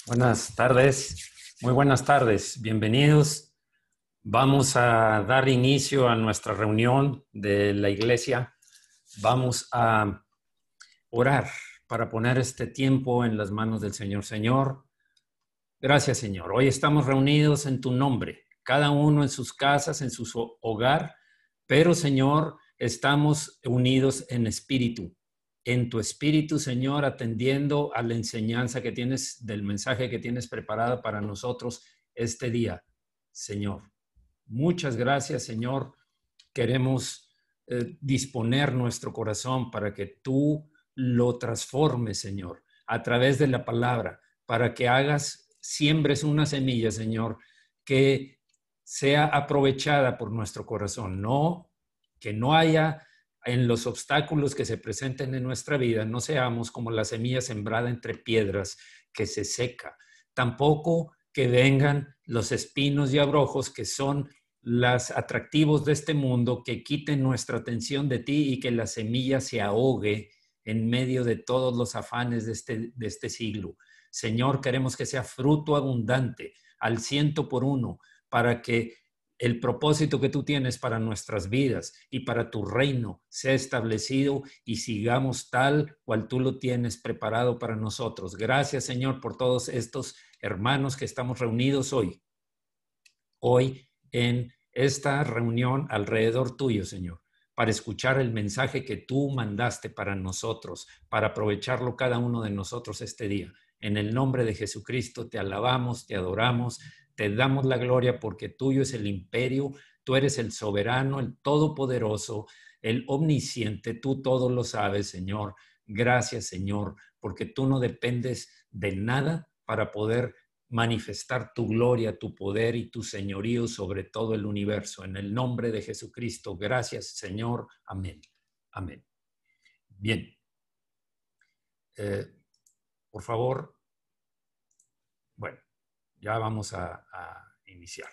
Buenas tardes, muy buenas tardes, bienvenidos. Vamos a dar inicio a nuestra reunión de la iglesia. Vamos a orar para poner este tiempo en las manos del Señor. Señor, gracias Señor. Hoy estamos reunidos en tu nombre, cada uno en sus casas, en su hogar, pero Señor, estamos unidos en espíritu. En tu espíritu, Señor, atendiendo a la enseñanza que tienes, del mensaje que tienes preparado para nosotros este día, Señor. Muchas gracias, Señor. Queremos disponer nuestro corazón para que tú lo transformes, Señor, a través de la palabra, para que siembres una semilla, Señor, que sea aprovechada por nuestro corazón, que no haya en los obstáculos que se presenten en nuestra vida, no seamos como la semilla sembrada entre piedras que se seca. Tampoco que vengan los espinos y abrojos que son los atractivos de este mundo, que quiten nuestra atención de ti y que la semilla se ahogue en medio de todos los afanes de este siglo. Señor, queremos que sea fruto abundante al 100 por 1 para que el propósito que tú tienes para nuestras vidas y para tu reino sea establecido y sigamos tal cual tú lo tienes preparado para nosotros. Gracias, Señor, por todos estos hermanos que estamos reunidos hoy en esta reunión alrededor tuyo, Señor, para escuchar el mensaje que tú mandaste para nosotros, para aprovecharlo cada uno de nosotros este día. En el nombre de Jesucristo te alabamos, te adoramos, te damos la gloria porque tuyo es el imperio, tú eres el soberano, el todopoderoso, el omnisciente, tú todo lo sabes, Señor. Gracias, Señor, porque tú no dependes de nada para poder manifestar tu gloria, tu poder y tu señorío sobre todo el universo. En el nombre de Jesucristo, gracias, Señor. Amén. Amén. Bien. Por favor, bueno, ya vamos a iniciar.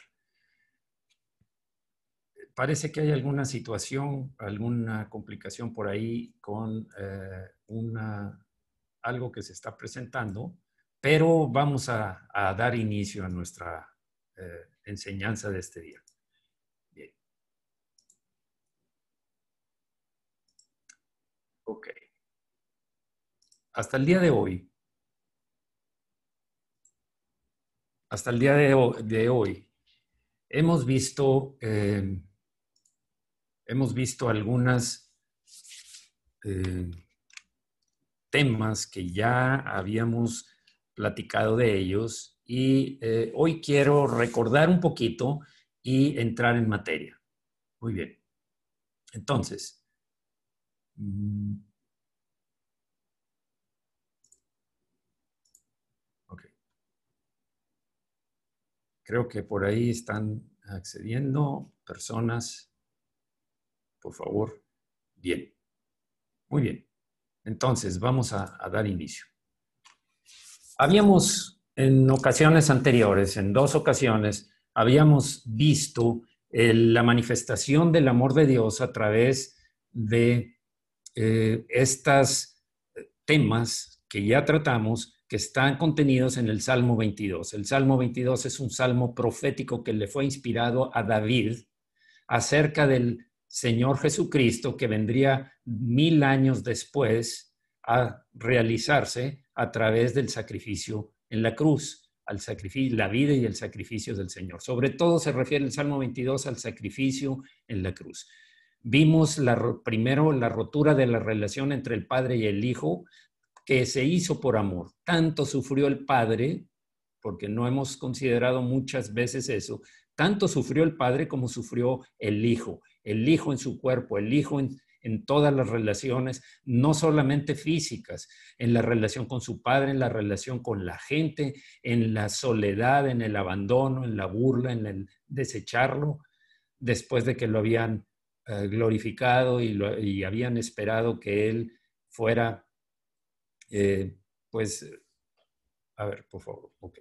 Parece que hay alguna situación, alguna complicación por ahí con algo que se está presentando, pero vamos a dar inicio a nuestra enseñanza de este día. Bien. Ok. Hasta el día de hoy, hemos visto algunos temas que ya habíamos platicado de ellos y hoy quiero recordar un poquito y entrar en materia. Muy bien. Entonces, ok. Creo que por ahí están accediendo personas. Por favor. Bien. Muy bien. Entonces, vamos a dar inicio. Habíamos en ocasiones anteriores, en 2 ocasiones, habíamos visto la manifestación del amor de Dios a través de estos temas que ya tratamos, que están contenidos en el Salmo 22. El Salmo 22 es un salmo profético que le fue inspirado a David acerca del Señor Jesucristo que vendría 1000 años después a realizarse a través del sacrificio en la cruz, al sacrificio, la vida y el sacrificio del Señor. Sobre todo se refiere el Salmo 22 al sacrificio en la cruz. Vimos primero la rotura de la relación entre el Padre y el Hijo, que se hizo por amor. Tanto sufrió el Padre, porque no hemos considerado muchas veces eso, tanto sufrió el Padre como sufrió el Hijo en su cuerpo, el Hijo en todas las relaciones, no solamente físicas, en la relación con su Padre, en la relación con la gente, en la soledad, en el abandono, en la burla, en el desecharlo, después de que lo habían glorificado y habían esperado que Él fuera, pues, a ver, por favor, ok.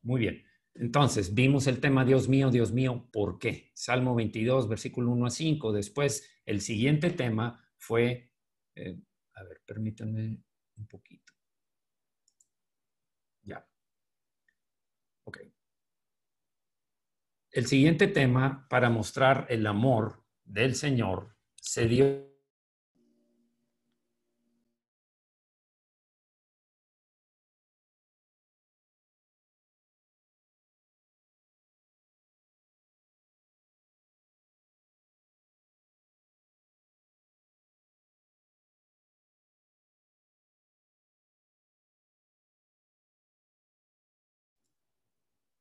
Muy bien. Entonces, vimos el tema Dios mío, ¿por qué? Salmo 22, versículo 1 a 5. Después, el siguiente tema fue, a ver, permítanme un poquito. Ya. el siguiente tema, para mostrar el amor del Señor, se dio.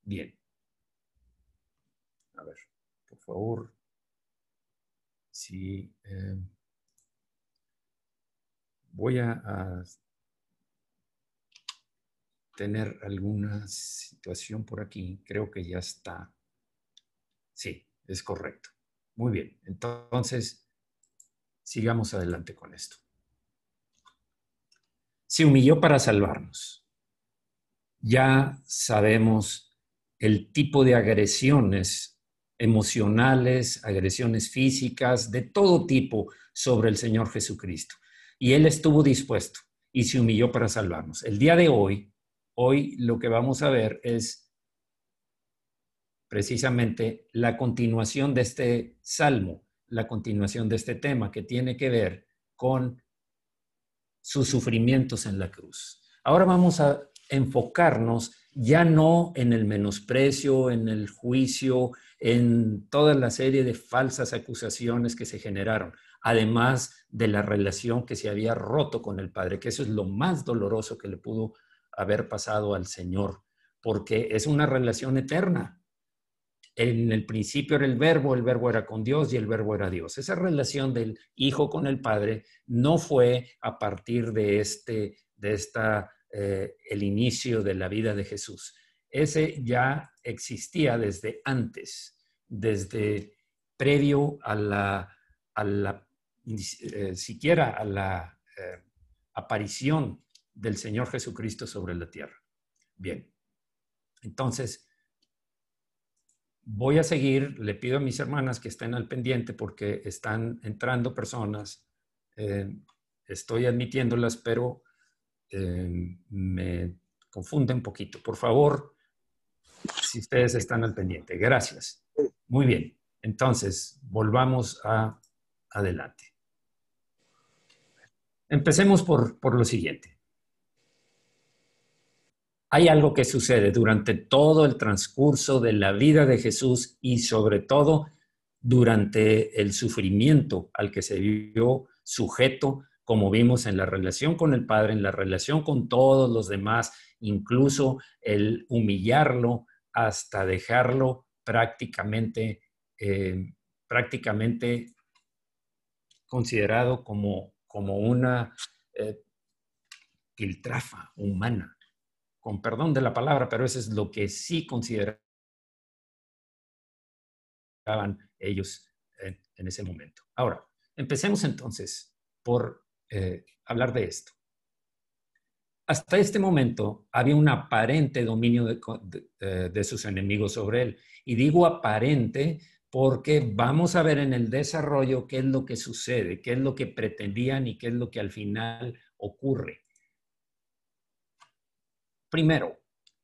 Bien. A ver, por favor. Sí, voy a tener alguna situación por aquí. Creo que ya está. Sí, es correcto. Muy bien. Entonces, sigamos adelante con esto. Se humilló para salvarnos. Ya sabemos el tipo de agresiones emocionales, agresiones físicas, de todo tipo sobre el Señor Jesucristo. Y Él estuvo dispuesto y se humilló para salvarnos. El día de hoy lo que vamos a ver es precisamente la continuación de este salmo, la continuación de este tema que tiene que ver con sus sufrimientos en la cruz. Ahora vamos a enfocarnos ya no en el menosprecio, en el juicio, en toda la serie de falsas acusaciones que se generaron, además de la relación que se había roto con el Padre, que eso es lo más doloroso que le pudo haber pasado al Señor, porque es una relación eterna. En el principio era el verbo era con Dios y el verbo era Dios. Esa relación del Hijo con el Padre no fue a partir de el inicio de la vida de Jesús. Ese ya existía desde antes, desde previo siquiera a la aparición del Señor Jesucristo sobre la tierra. Bien, entonces voy a seguir, le pido a mis hermanas que estén al pendiente porque están entrando personas, estoy admitiéndolas, pero me confunde un poquito. Por favor, si ustedes están al pendiente. Gracias. Muy bien. Entonces, volvamos adelante. Empecemos por lo siguiente. Hay algo que sucede durante todo el transcurso de la vida de Jesús y sobre todo durante el sufrimiento al que se vio sujeto, como vimos en la relación con el Padre, en la relación con todos los demás, incluso el humillarlo hasta dejarlo prácticamente considerado como una piltrafa humana, con perdón de la palabra, pero eso es lo que sí consideraban ellos en ese momento. Ahora, empecemos entonces por hablar de esto. Hasta este momento había un aparente dominio de sus enemigos sobre él. Y digo aparente porque vamos a ver en el desarrollo qué es lo que sucede, qué es lo que pretendían y qué es lo que al final ocurre. Primero,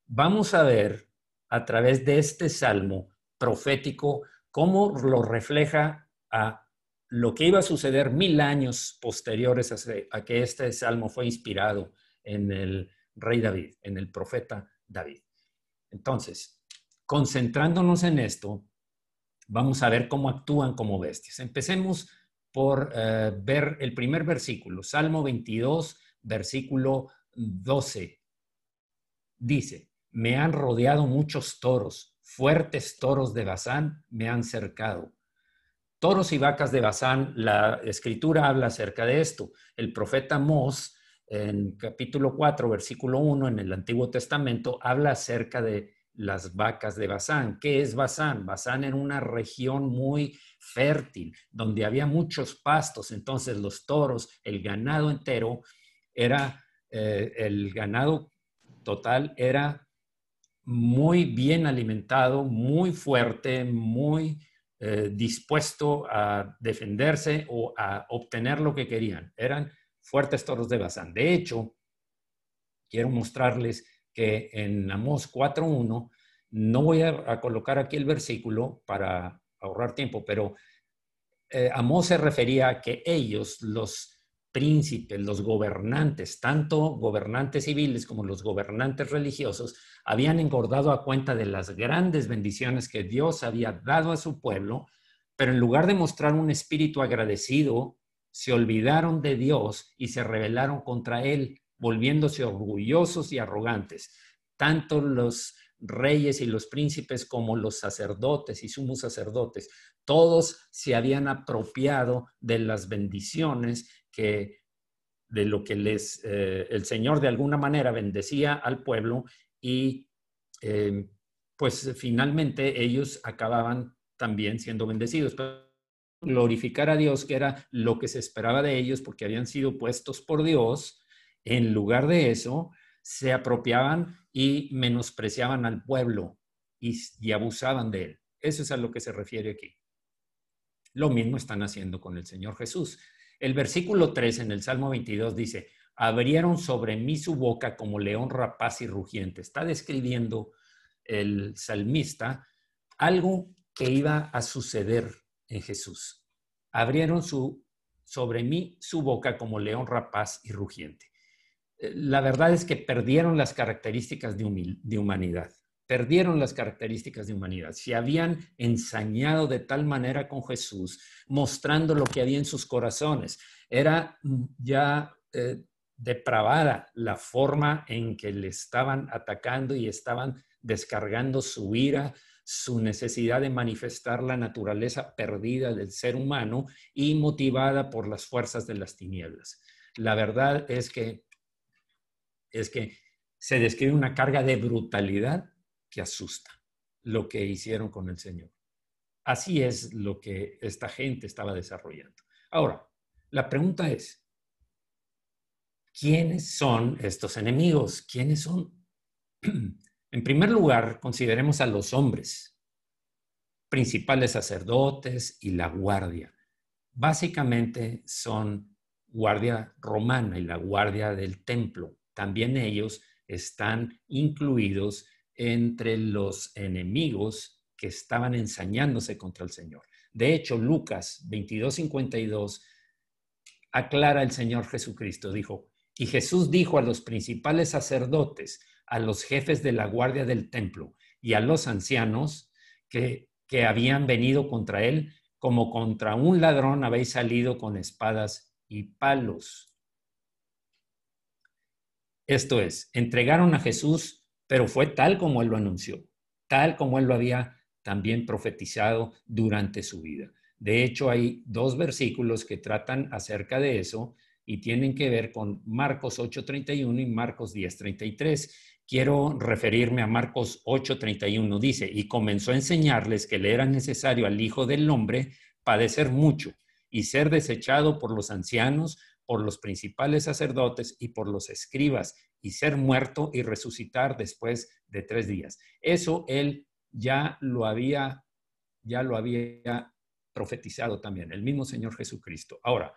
vamos a ver a través de este salmo profético cómo lo refleja a lo que iba a suceder 1000 años posteriores a que este salmo fue inspirado en el rey David, en el profeta David. Entonces, concentrándonos en esto, vamos a ver cómo actúan como bestias. Empecemos por ver el primer versículo, Salmo 22, versículo 12. Dice, me han rodeado muchos toros, fuertes toros de Basán me han cercado. Toros y vacas de Basán, la escritura habla acerca de esto. El profeta Amós, en capítulo 4, versículo 1, en el Antiguo Testamento, habla acerca de las vacas de Basán. ¿Qué es Basán? Basán era una región muy fértil, donde había muchos pastos. Entonces los toros, el ganado entero, el ganado total era muy bien alimentado, muy fuerte, muy dispuesto a defenderse o a obtener lo que querían. Eran fuertes toros de Basán. De hecho, quiero mostrarles que en Amós 4.1 No voy a colocar aquí el versículo para ahorrar tiempo, pero Amós se refería a que ellos, los príncipes, los gobernantes, tanto gobernantes civiles como los gobernantes religiosos, habían engordado a cuenta de las grandes bendiciones que Dios había dado a su pueblo, pero en lugar de mostrar un espíritu agradecido, se olvidaron de Dios y se rebelaron contra Él, volviéndose orgullosos y arrogantes. Tanto los reyes y los príncipes como los sacerdotes y sumos sacerdotes, todos se habían apropiado de las bendiciones de lo que el Señor de alguna manera bendecía al pueblo y pues finalmente ellos acababan también siendo bendecidos. Pero glorificar a Dios, que era lo que se esperaba de ellos porque habían sido puestos por Dios, en lugar de eso, se apropiaban y menospreciaban al pueblo y abusaban de él. Eso es a lo que se refiere aquí. Lo mismo están haciendo con el Señor Jesús. El versículo 3 en el Salmo 22 dice, abrieron sobre mí su boca como león rapaz y rugiente. Está describiendo el salmista algo que iba a suceder en Jesús. Abrieron sobre mí su boca como león rapaz y rugiente. La verdad es que perdieron las características de humanidad. Perdieron las características de humanidad. Se habían ensañado de tal manera con Jesús, mostrando lo que había en sus corazones. Era ya depravada la forma en que le estaban atacando y estaban descargando su ira, su necesidad de manifestar la naturaleza perdida del ser humano y motivada por las fuerzas de las tinieblas. La verdad es que se describe una carga de brutalidad que asusta lo que hicieron con el Señor. Así es lo que esta gente estaba desarrollando. Ahora, la pregunta es, ¿quiénes son estos enemigos? ¿Quiénes son? En primer lugar, consideremos a los hombres, principales sacerdotes y la guardia. Básicamente son guardia romana y la guardia del templo. También ellos están incluidos entre los enemigos que estaban ensañándose contra el Señor. De hecho, Lucas 22:52 aclara el Señor Jesucristo. Dijo, y Jesús dijo a los principales sacerdotes, a los jefes de la guardia del templo y a los ancianos que habían venido contra él, como contra un ladrón habéis salido con espadas y palos. Esto es, entregaron a Jesús, pero fue tal como él lo anunció, tal como él lo había también profetizado durante su vida. De hecho, hay dos versículos que tratan acerca de eso y tienen que ver con Marcos 8:31 y Marcos 10:33. Quiero referirme a Marcos 8:31. Dice, y comenzó a enseñarles que le era necesario al Hijo del Hombre padecer mucho y ser desechado por los ancianos, por los principales sacerdotes y por los escribas, y ser muerto y resucitar después de 3 días. Eso él ya lo había profetizado también, el mismo Señor Jesucristo. Ahora,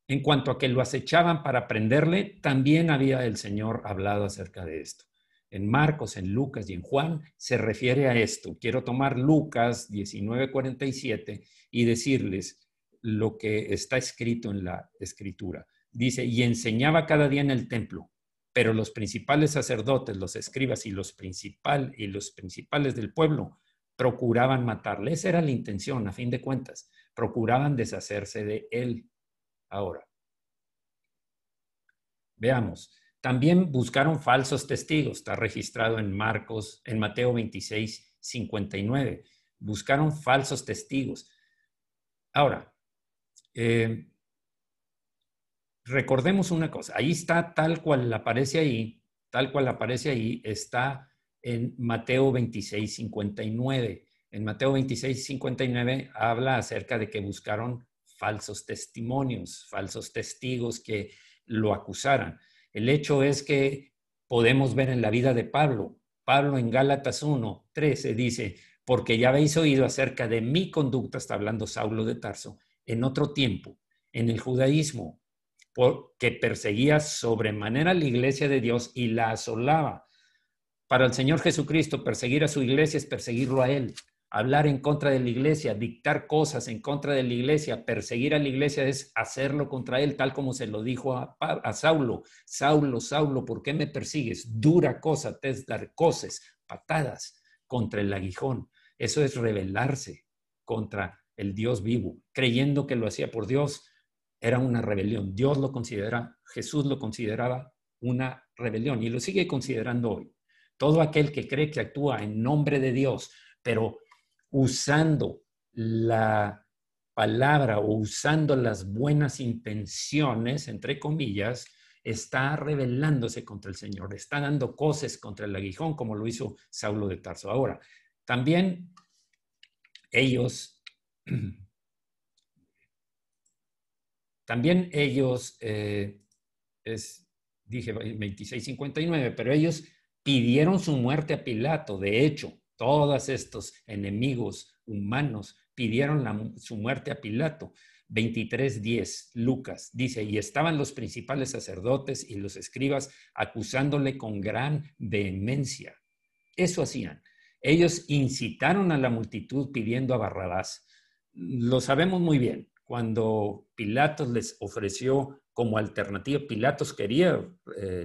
en cuanto a que lo acechaban para prenderle, también había el Señor hablado acerca de esto. En Marcos, en Lucas y en Juan se refiere a esto. Quiero tomar Lucas 19:47 y decirles lo que está escrito en la Escritura. Dice, y enseñaba cada día en el templo, pero los principales sacerdotes, los escribas y los principales del pueblo procuraban matarle. Esa era la intención, a fin de cuentas. Procuraban deshacerse de él. Ahora, veamos. También buscaron falsos testigos. Está registrado en Mateo 26:59. Buscaron falsos testigos. Ahora, recordemos una cosa. Ahí está tal cual aparece ahí, está en Mateo 26:59. En Mateo 26:59 habla acerca de que buscaron falsos testimonios, falsos testigos que lo acusaran. El hecho es que podemos ver en la vida de Pablo. Pablo en Gálatas 1:13 dice, porque ya habéis oído acerca de mi conducta, está hablando Saulo de Tarso, en otro tiempo, en el judaísmo, porque perseguía sobremanera la iglesia de Dios y la asolaba. Para el Señor Jesucristo, perseguir a su iglesia es perseguirlo a Él. Hablar en contra de la iglesia, dictar cosas en contra de la iglesia, perseguir a la iglesia es hacerlo contra Él, tal como se lo dijo a Saulo. Saulo, Saulo, ¿por qué me persigues? Dura cosa te es dar coces, patadas contra el aguijón. Eso es rebelarse contra el Dios vivo, creyendo que lo hacía por Dios. Era una rebelión. Dios lo considera, Jesús lo consideraba una rebelión y lo sigue considerando hoy. Todo aquel que cree que actúa en nombre de Dios, pero usando la palabra o usando las buenas intenciones, entre comillas, está rebelándose contra el Señor, está dando coces contra el aguijón, como lo hizo Saulo de Tarso. Ahora, también ellos, dije 26:59, pero ellos pidieron su muerte a Pilato. De hecho, todos estos enemigos humanos pidieron su muerte a Pilato. 23:10, Lucas dice, y estaban los principales sacerdotes y los escribas acusándole con gran vehemencia. Eso hacían. Ellos incitaron a la multitud pidiendo a Barrabás. Lo sabemos muy bien. Cuando Pilatos les ofreció como alternativa, Pilatos quería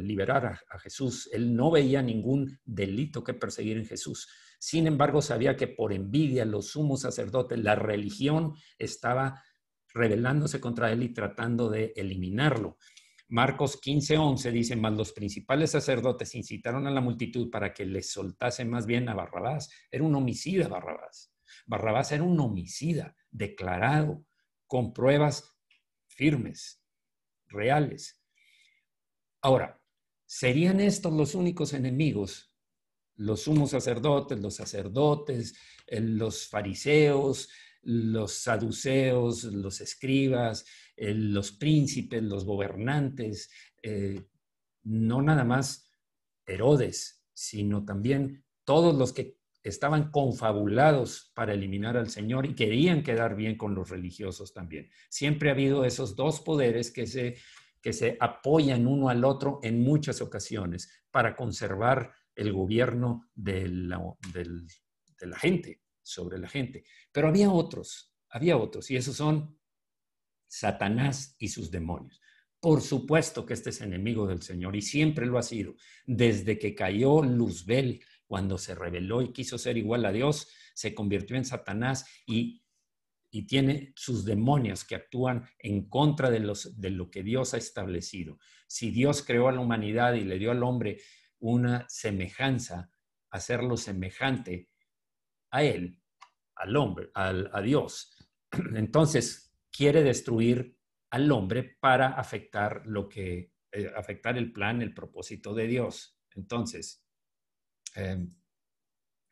liberar a Jesús. Él no veía ningún delito que perseguir en Jesús. Sin embargo, sabía que por envidia los sumos sacerdotes, la religión estaba rebelándose contra él y tratando de eliminarlo. Marcos 15:11 dice, mas los principales sacerdotes incitaron a la multitud para que les soltase más bien a Barrabás. Era un homicida Barrabás. Barrabás era un homicida declarado, con pruebas firmes, reales. Ahora, ¿serían estos los únicos enemigos? Los sumos sacerdotes, los fariseos, los saduceos, los escribas, los príncipes, los gobernantes, no nada más Herodes, sino también todos los que estaban confabulados para eliminar al Señor y querían quedar bien con los religiosos también. Siempre ha habido esos dos poderes que se apoyan uno al otro en muchas ocasiones para conservar el gobierno de la gente, sobre la gente. Pero había otros, y esos son Satanás y sus demonios. Por supuesto que este es enemigo del Señor y siempre lo ha sido. Desde que cayó Luzbel, cuando se rebeló y quiso ser igual a Dios, se convirtió en Satanás y tiene sus demonios que actúan en contra de lo que Dios ha establecido. Si Dios creó a la humanidad y le dio al hombre una semejanza, hacerlo semejante a él, al hombre, a Dios, entonces quiere destruir al hombre para afectar afectar el plan, el propósito de Dios. Entonces,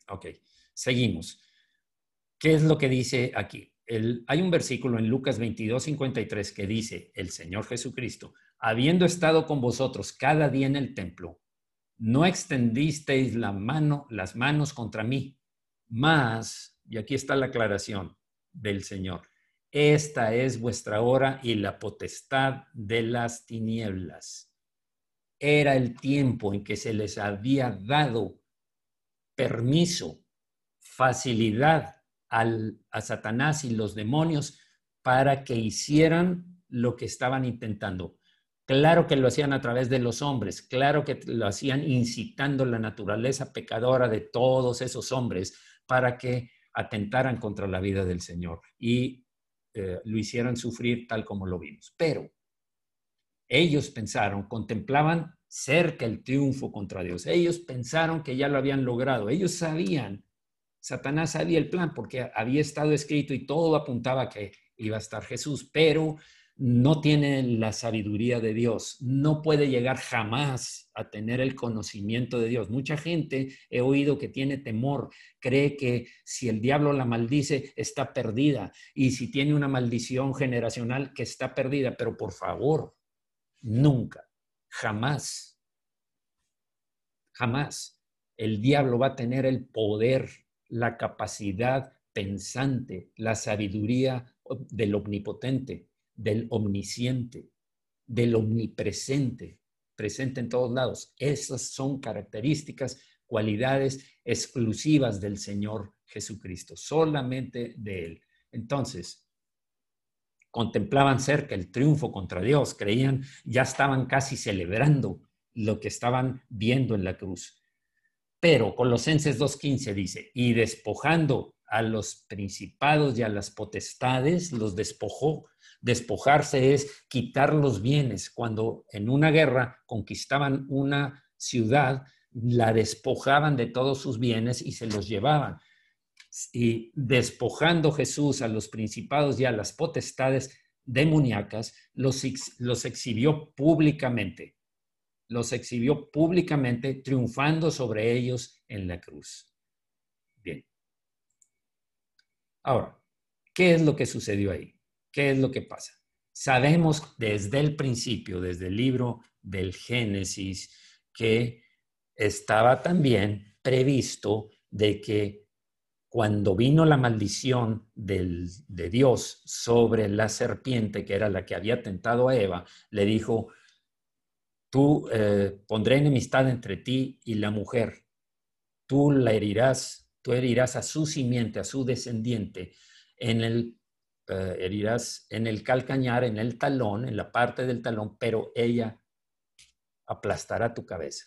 ok, seguimos. ¿Qué es lo que dice aquí? Hay un versículo en Lucas 22:53 que dice, el Señor Jesucristo, habiendo estado con vosotros cada día en el templo, no extendisteis las manos contra mí, mas, y aquí está la aclaración del Señor, esta es vuestra hora y la potestad de las tinieblas. Era el tiempo en que se les había dado permiso, facilidad a Satanás y los demonios para que hicieran lo que estaban intentando. Claro que lo hacían a través de los hombres, claro que lo hacían incitando la naturaleza pecadora de todos esos hombres para que atentaran contra la vida del Señor y lo hicieran sufrir tal como lo vimos. Pero ellos pensaron, contemplaban cerca el triunfo contra Dios. Ellos pensaron que ya lo habían logrado. Ellos sabían, Satanás sabía el plan porque había estado escrito y todo apuntaba a que iba a estar Jesús, pero no tiene la sabiduría de Dios, no puede llegar jamás a tener el conocimiento de Dios. Mucha gente he oído que tiene temor, cree que si el diablo la maldice está perdida y si tiene una maldición generacional que está perdida, pero por favor, nunca, jamás, jamás el diablo va a tener el poder, la capacidad pensante, la sabiduría del omnipotente, del omnisciente, del omnipresente, presente en todos lados. Esas son características cualidades exclusivas del Señor Jesucristo, solamente de Él. Entonces, contemplaban cerca el triunfo contra Dios, creían, ya estaban casi celebrando lo que estaban viendo en la cruz. Pero Colosenses 2:15 dice, y despojando a los principados y a las potestades, los despojó. Despojarse es quitar los bienes. Cuando en una guerra conquistaban una ciudad, la despojaban de todos sus bienes y se los llevaban. Y despojando Jesús a los principados y a las potestades demoníacas, los exhibió públicamente. Los exhibió públicamente, triunfando sobre ellos en la cruz. Bien. Ahora, ¿qué es lo que sucedió ahí? ¿Qué es lo que pasa? Sabemos desde el principio, desde el libro del Génesis, que estaba también previsto de que cuando vino la maldición de Dios sobre la serpiente, que era la que había tentado a Eva, le dijo, pondré enemistad entre ti y la mujer, tú herirás a su simiente, a su descendiente, herirás en el calcañar, en el talón, en la parte del talón, pero ella aplastará tu cabeza,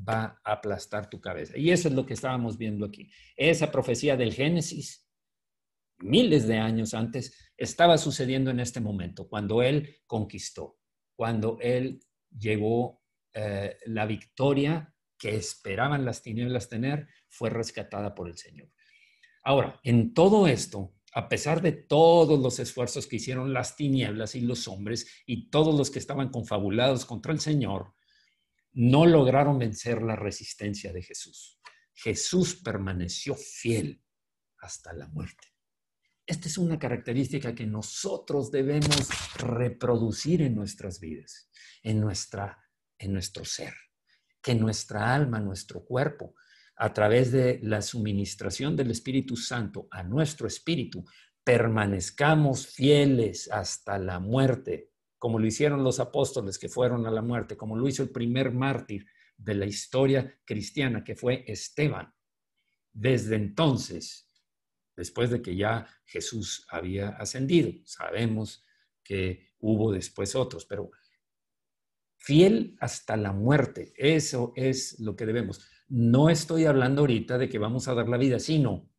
va a aplastar tu cabeza. Y eso es lo que estábamos viendo aquí. Esa profecía del Génesis, miles de años antes, estaba sucediendo en este momento, cuando él conquistó, cuando él llevó la victoria que esperaban las tinieblas tener, fue rescatada por el Señor. Ahora, en todo esto, a pesar de todos los esfuerzos que hicieron las tinieblas y los hombres y todos los que estaban confabulados contra el Señor, no lograron vencer la resistencia de Jesús. Jesús permaneció fiel hasta la muerte. Esta es una característica que nosotros debemos reproducir en nuestras vidas, en nuestro ser, que nuestra alma, nuestro cuerpo, a través de la suministración del Espíritu Santo a nuestro espíritu, permanezcamos fieles hasta la muerte, como lo hicieron los apóstoles que fueron a la muerte, como lo hizo el primer mártir de la historia cristiana, que fue Esteban. Desde entonces, después de que ya Jesús había ascendido, sabemos que hubo después otros, pero fiel hasta la muerte, eso es lo que debemos. No estoy hablando ahorita de que vamos a dar la vida, sino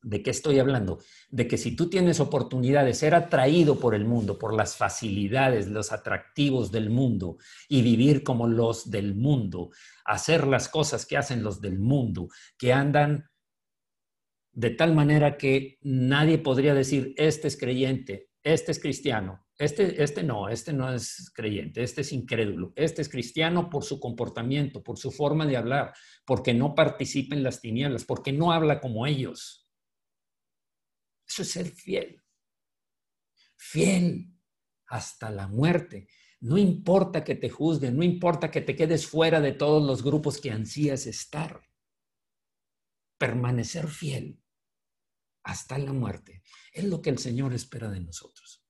¿de qué estoy hablando? De que si tú tienes oportunidad de ser atraído por el mundo, por las facilidades, los atractivos del mundo y vivir como los del mundo, hacer las cosas que hacen los del mundo, que andan de tal manera que nadie podría decir, este es creyente, este es cristiano, este no es creyente, este es incrédulo, este es cristiano por su comportamiento, por su forma de hablar, porque no participa en las tinieblas, porque no habla como ellos. Eso es ser fiel. Fiel hasta la muerte. No importa que te juzguen, no importa que te quedes fuera de todos los grupos que ansías estar. Permanecer fiel hasta la muerte es lo que el Señor espera de nosotros.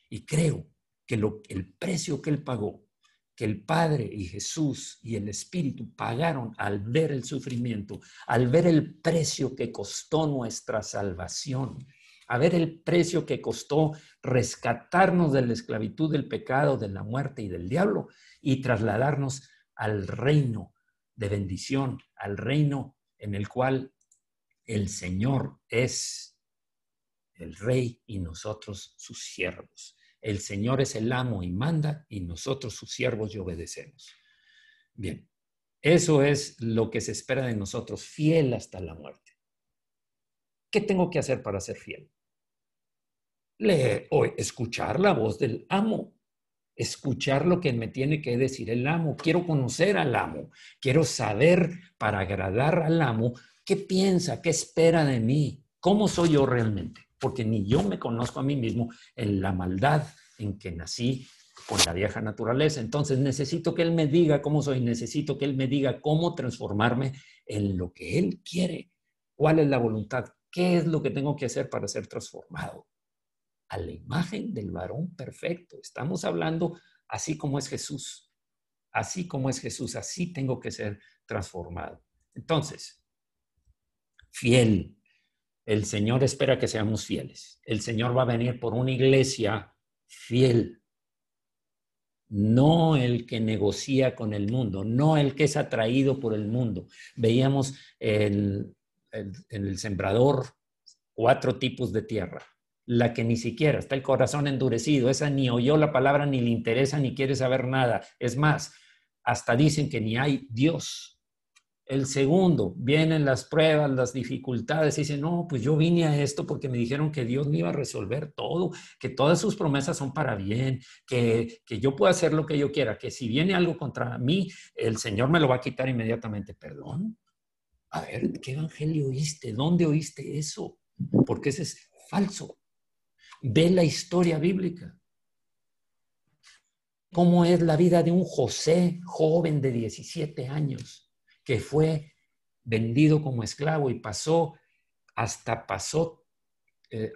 Y creo que el precio que Él pagó, que el Padre y Jesús y el Espíritu pagaron al ver el sufrimiento, al ver el precio que costó nuestra salvación, a ver el precio que costó rescatarnos de la esclavitud del pecado, de la muerte y del diablo y trasladarnos al reino de bendición, al reino en el cual el Señor es el Rey y nosotros sus siervos. El Señor es el amo y manda y nosotros sus siervos y obedecemos. Bien, eso es lo que se espera de nosotros, fiel hasta la muerte. ¿Qué tengo que hacer para ser fiel? Escuchar la voz del amo, escuchar lo que me tiene que decir el amo. Quiero conocer al amo, quiero saber para agradar al amo qué piensa, qué espera de mí, cómo soy yo realmente, porque ni yo me conozco a mí mismo en la maldad en que nací con la vieja naturaleza. Entonces necesito que Él me diga cómo soy, necesito que Él me diga cómo transformarme en lo que Él quiere. ¿Cuál es la voluntad? ¿Qué es lo que tengo que hacer para ser transformado a la imagen del varón perfecto? Estamos hablando así como es Jesús. Así como es Jesús, así tengo que ser transformado. Entonces, fiel. El Señor espera que seamos fieles. El Señor va a venir por una iglesia fiel. No el que negocia con el mundo, no el que es atraído por el mundo. Veíamos en el sembrador 4 tipos de tierra. La que ni siquiera está el corazón endurecido, esa ni oyó la palabra, ni le interesa, ni quiere saber nada. Es más, hasta dicen que ni hay Dios. El segundo, vienen las pruebas, las dificultades, y dicen, no, pues yo vine a esto porque me dijeron que Dios me iba a resolver todo, que todas sus promesas son para bien, que yo puedo hacer lo que yo quiera, que si viene algo contra mí, el Señor me lo va a quitar inmediatamente. ¿Perdón? A ver, ¿qué evangelio oíste? ¿Dónde oíste eso? Porque ese es falso. Ve la historia bíblica. ¿Cómo es la vida de un José joven de 17 años que fue vendido como esclavo y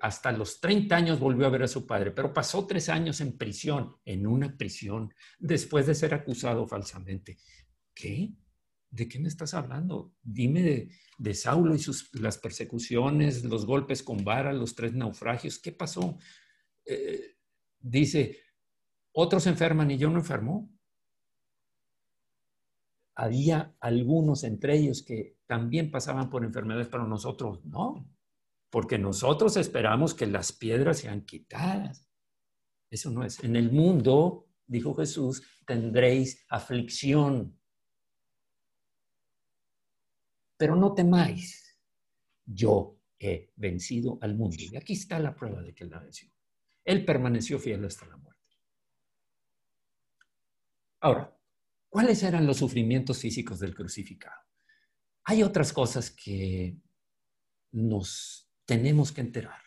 hasta los 30 años volvió a ver a su padre, pero pasó 3 años en prisión, en una prisión, después de ser acusado falsamente? ¿Qué? ¿De qué me estás hablando? Dime de Saulo y las persecuciones, los golpes con vara, los 3 naufragios. ¿Qué pasó? Dice, otros enferman y yo no enfermo. Había algunos entre ellos que también pasaban por enfermedades, pero nosotros no, porque nosotros esperamos que las piedras sean quitadas. Eso no es. En el mundo, dijo Jesús, tendréis aflicción, pero no temáis, yo he vencido al mundo. Y aquí está la prueba de que él la venció. Él permaneció fiel hasta la muerte. Ahora, ¿cuáles eran los sufrimientos físicos del crucificado? Hay otras cosas que nos tenemos que enterar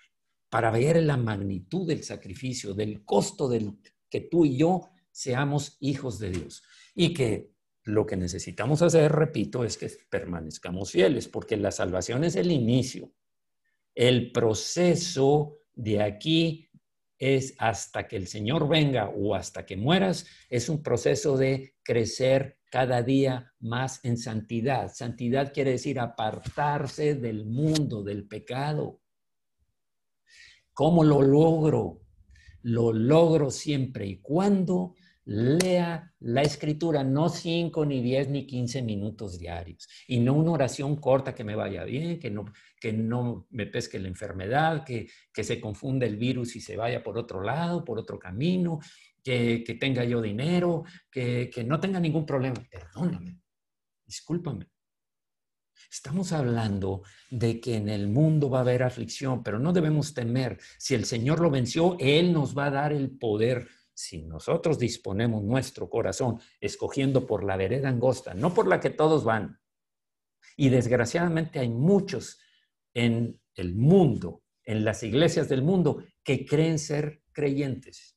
para ver la magnitud del sacrificio, del costo del que tú y yo seamos hijos de Dios. Y que lo que necesitamos hacer, repito, es que permanezcamos fieles, porque la salvación es el inicio. El proceso de aquí es hasta que el Señor venga o hasta que mueras, es un proceso de crecer cada día más en santidad. Santidad quiere decir apartarse del mundo, del pecado. ¿Cómo lo logro? Lo logro siempre y cuando lea la escritura, no 5, ni 10, ni 15 minutos diarios, y no una oración corta que me vaya bien, que no me pesque la enfermedad, que se confunda el virus y se vaya por otro lado, por otro camino, que tenga yo dinero, que no tenga ningún problema. Perdóname, discúlpame. Estamos hablando de que en el mundo va a haber aflicción, pero no debemos temer. Si el Señor lo venció, Él nos va a dar el poder. Si nosotros disponemos nuestro corazón escogiendo por la vereda angosta, no por la que todos van. Y desgraciadamente hay muchos en el mundo, en las iglesias del mundo, que creen ser creyentes,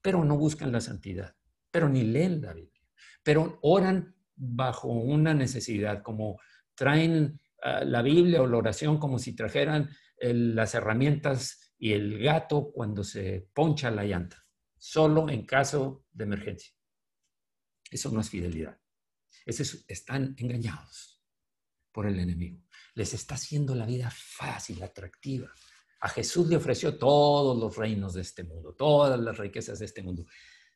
pero no buscan la santidad, pero ni leen la Biblia, pero oran bajo una necesidad, como traen la Biblia o la oración como si trajeran las herramientas y el gato cuando se poncha la llanta, solo en caso de emergencia. Eso no es fidelidad. Están engañados por el enemigo. Les está haciendo la vida fácil, atractiva. A Jesús le ofreció todos los reinos de este mundo, todas las riquezas de este mundo.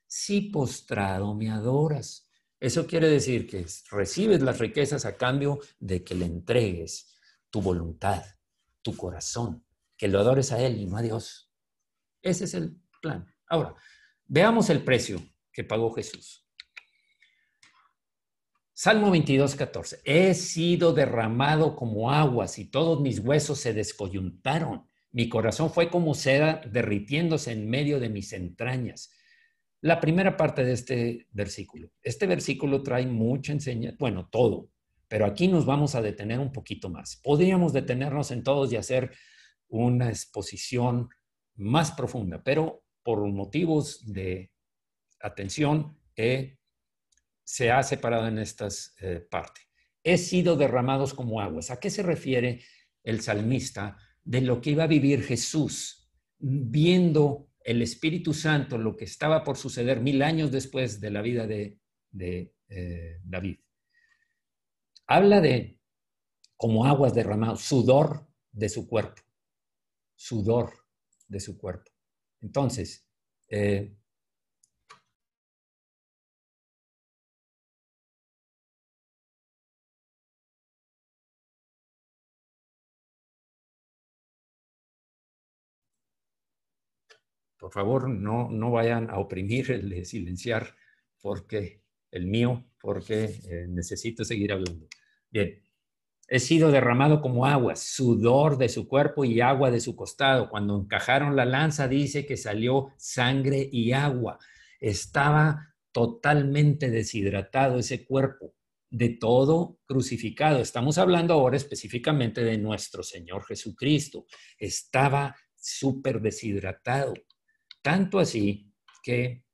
Si postrado me adoras, eso quiere decir que recibes las riquezas a cambio de que le entregues tu voluntad, tu corazón, que lo adores a Él y no a Dios. Ese es el plan. Ahora, veamos el precio que pagó Jesús. Salmo 22, 14. He sido derramado como aguas y todos mis huesos se descoyuntaron. Mi corazón fue como seda derritiéndose en medio de mis entrañas. La primera parte de este versículo. Este versículo trae mucha enseñanza, bueno, todo, pero aquí nos vamos a detener un poquito más. Podríamos detenernos en todos y hacer una exposición más profunda, pero por motivos de atención se ha separado en estas partes. He sido derramados como aguas. ¿A qué se refiere el salmista de lo que iba a vivir Jesús viendo el Espíritu Santo, lo que estaba por suceder 1000 años después de la vida de David? Habla de como aguas derramadas, sudor de su cuerpo, sudor de su cuerpo. Entonces, por favor, no vayan a oprimir el de silenciar porque el mío, porque necesito seguir hablando. Bien, he sido derramado como agua, sudor de su cuerpo y agua de su costado. Cuando encajaron la lanza dice que salió sangre y agua. Estaba totalmente deshidratado ese cuerpo, de todo crucificado. Estamos hablando ahora específicamente de nuestro Señor Jesucristo. Estaba súper deshidratado. Tanto así que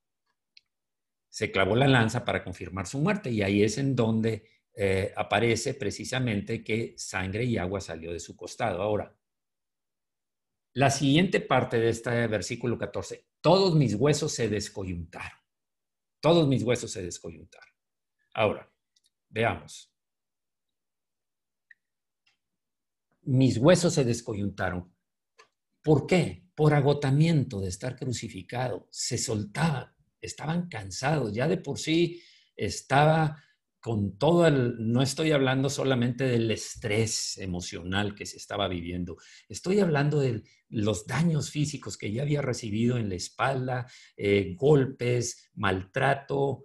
se clavó la lanza para confirmar su muerte y ahí es en donde aparece precisamente que sangre y agua salió de su costado. Ahora, la siguiente parte de este versículo 14, todos mis huesos se descoyuntaron, todos mis huesos se descoyuntaron. Ahora, veamos. Mis huesos se descoyuntaron. ¿Por qué? Por agotamiento de estar crucificado. Se soltaban, estaban cansados. Ya de por sí estaba con todo el... No estoy hablando solamente del estrés emocional que se estaba viviendo. Estoy hablando de los daños físicos que ya había recibido en la espalda, golpes, maltrato,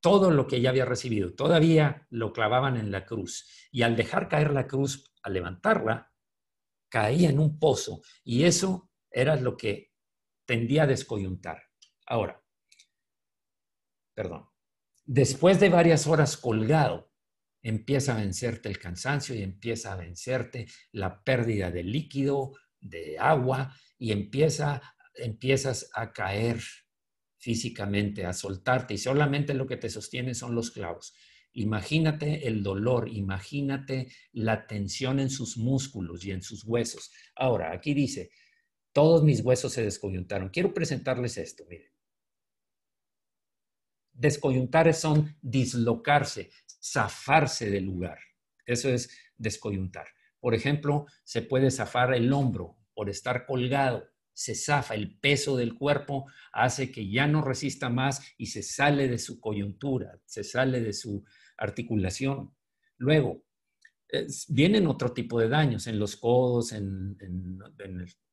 todo lo que ya había recibido. Todavía lo clavaban en la cruz. Y al dejar caer la cruz, al levantarla, caía en un pozo y eso era lo que tendía a descoyuntar. Ahora, perdón, después de varias horas colgado, empieza a vencerte el cansancio y empieza a vencerte la pérdida de líquido, de agua y empiezas a caer físicamente, a soltarte y solamente lo que te sostiene son los clavos. Imagínate el dolor, imagínate la tensión en sus músculos y en sus huesos. Ahora, aquí dice, todos mis huesos se descoyuntaron. Quiero presentarles esto, miren. Descoyuntar son dislocarse, zafarse del lugar. Eso es descoyuntar. Por ejemplo, se puede zafar el hombro por estar colgado. Se zafa, el peso del cuerpo hace que ya no resista más y se sale de su coyuntura, se sale de su articulación. Luego, vienen otro tipo de daños en los codos,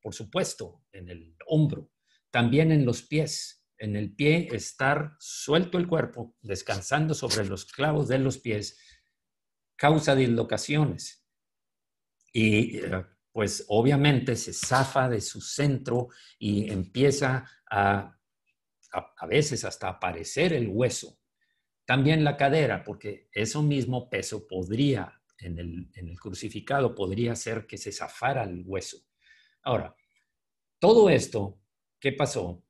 por supuesto, en el hombro, también en los pies. En el pie, estar suelto el cuerpo, descansando sobre los clavos de los pies, causa dislocaciones. Y pues obviamente se zafa de su centro y empieza a veces hasta aparecer el hueso. También la cadera, porque eso mismo peso podría, en el crucificado, podría hacer que se zafara el hueso. Ahora, todo esto, ¿qué pasó?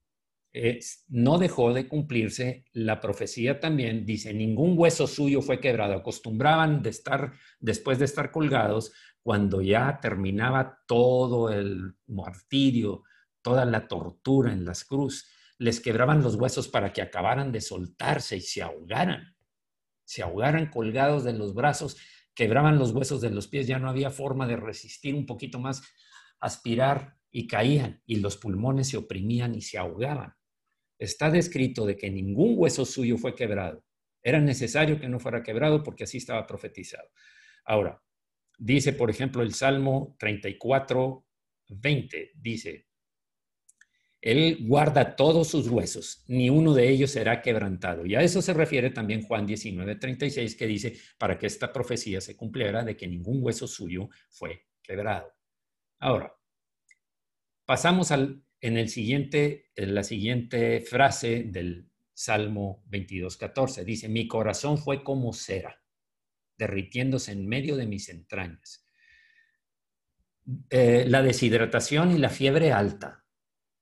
No dejó de cumplirse la profecía también, dice, ningún hueso suyo fue quebrado. Acostumbraban de estar, después de estar colgados, cuando ya terminaba todo el martirio, toda la tortura en las cruces, les quebraban los huesos para que acabaran de soltarse y se ahogaran colgados de los brazos, quebraban los huesos de los pies, ya no había forma de resistir un poquito más, aspirar y caían y los pulmones se oprimían y se ahogaban. Está descrito de que ningún hueso suyo fue quebrado. Era necesario que no fuera quebrado porque así estaba profetizado. Ahora, dice, por ejemplo, el Salmo 34, 20, dice, Él guarda todos sus huesos, ni uno de ellos será quebrantado. Y a eso se refiere también Juan 19:36, que dice, para que esta profecía se cumpliera de que ningún hueso suyo fue quebrado. Ahora, pasamos en la siguiente frase del Salmo 22:14. Dice, mi corazón fue como cera, derritiéndose en medio de mis entrañas. La deshidratación y la fiebre alta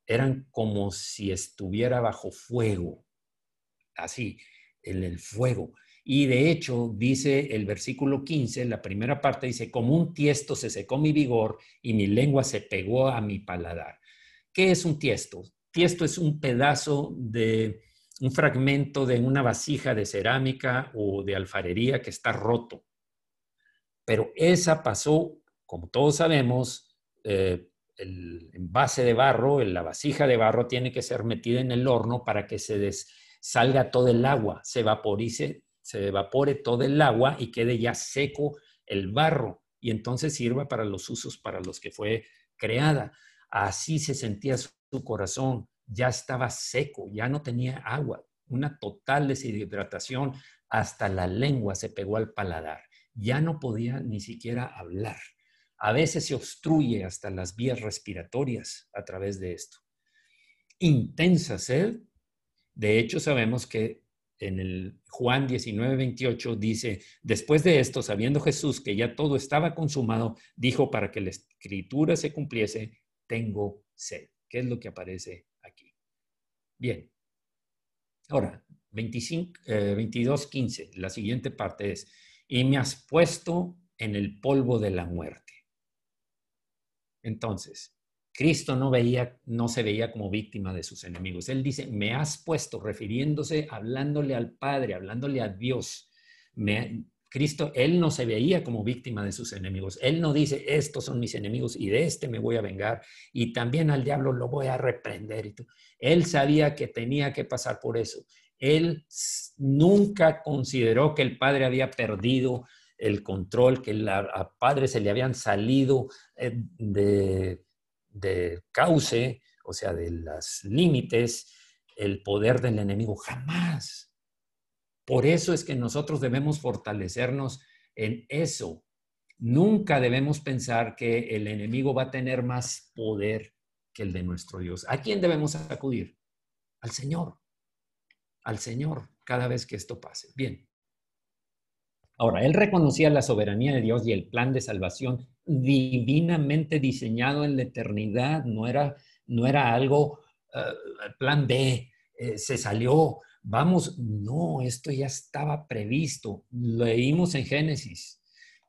eran como si estuviera bajo fuego, así, en el fuego. Y de hecho, dice el versículo 15, la primera parte dice, como un tiesto se secó mi vigor y mi lengua se pegó a mi paladar. ¿Qué es un tiesto? Tiesto es un pedazo de, un fragmento de una vasija de cerámica o de alfarería que está roto. Pero esa pasó, como todos sabemos, el envase de barro, la vasija de barro tiene que ser metida en el horno para que salga todo el agua, se evapore todo el agua y quede ya seco el barro y entonces sirva para los usos para los que fue creada. Así se sentía su corazón, ya estaba seco, ya no tenía agua, una total deshidratación, hasta la lengua se pegó al paladar, ya no podía ni siquiera hablar. A veces se obstruye hasta las vías respiratorias a través de esto. Intensa sed. De hecho, sabemos que en el Juan 19:28 dice, después de esto, sabiendo Jesús que ya todo estaba consumado, dijo para que la escritura se cumpliese, tengo sed. ¿Qué es lo que aparece aquí? Bien. Ahora, 22:15, la siguiente parte es, y me has puesto en el polvo de la muerte. Entonces, Cristo no se veía como víctima de sus enemigos. Él dice, me has puesto, refiriéndose, hablándole al Padre, hablándole a Dios. Cristo, él no se veía como víctima de sus enemigos. Él no dice, estos son mis enemigos y de este me voy a vengar y también al diablo lo voy a reprender. Él sabía que tenía que pasar por eso. Él nunca consideró que el Padre había perdido el control, que al Padre se le habían salido de cauce, o sea, de los límites, el poder del enemigo. Jamás. Por eso es que nosotros debemos fortalecernos en eso. Nunca debemos pensar que el enemigo va a tener más poder que el de nuestro Dios. ¿A quién debemos acudir? Al Señor. Al Señor cada vez que esto pase. Bien. Ahora, él reconocía la soberanía de Dios y el plan de salvación divinamente diseñado en la eternidad. No era algo, plan B, se salió, vamos, no, esto ya estaba previsto. Leímos en Génesis